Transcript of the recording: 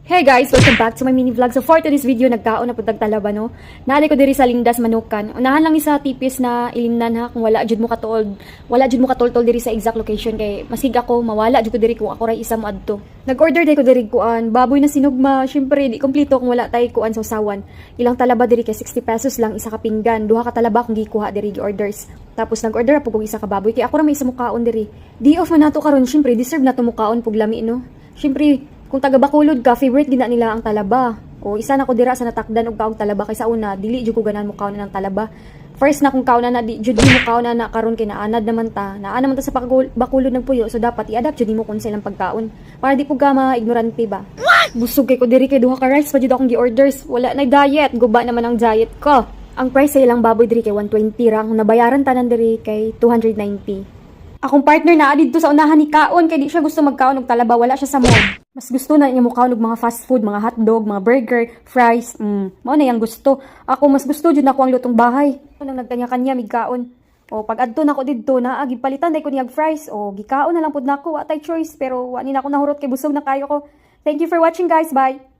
Hey guys, welcome back to my mini vlog. So for today's video, nagkaon na putag talaba no. Naali ko diri sa Lindas Manukan. Unahan lang ni sa tipis na ilimnan ha kung wala jud mo katol, wala jud mo katoltol diri sa exact location kay masig ako mawala jud ko diri kung ako ray isa mo adto. Nag-order day ko diri kuan, baboy na sinugma. Syempre di kompleto kung wala tay kuan sa usawan. Ilang talaba diri kay 60 pesos lang isa ka pinggan, duha ka talaba kung gikuha diri gi-orders. Tapos nag-order ako kung isa ka baboy kay ako ra may isa mukaon diri. Di off man nato karon, syempre deserve na to mukaon pug lami no. Syempre kung taga Bacolod ka, favorite gina nila ang talaba. O isa na ko dira sa natakdan og kaong talaba kaysa una, dili jud ko ganan mo kaon ng talaba. First na kung kaon na di jud mo kaon na karon kay naanad naman ta. Naana man ta sa Bacolod ng puyo, so dapat i-adapt jud mo kun sa ilang pagkaon para di po ka ma-ignorante ba. Busog kay ko diri kay duha ka rice pa jud akong gi-orders. Wala na diet, guba naman ang diet ko. Ang price sa ilang baboy diri kay 120 ra, kung nabayaran tanan diri kay 290. Akong partner na dito sa unahan ni kaon kay di siya gusto magkaon og talaba, wala siya sa mall. Mas gusto na niya mo kaon og mga fast food, mga hotdog, mga burger, fries. Mao na yang gusto. Ako mas gusto jud nako ang lutong bahay. Nang nagkanya-kanya mig kaon. O pag adto nako didto na gipalitan day ko niyag fries o gikaon na lang pud nako, wa tay choice pero wa ni nako nahurot kay busog na kayo ko. Thank you for watching guys. Bye.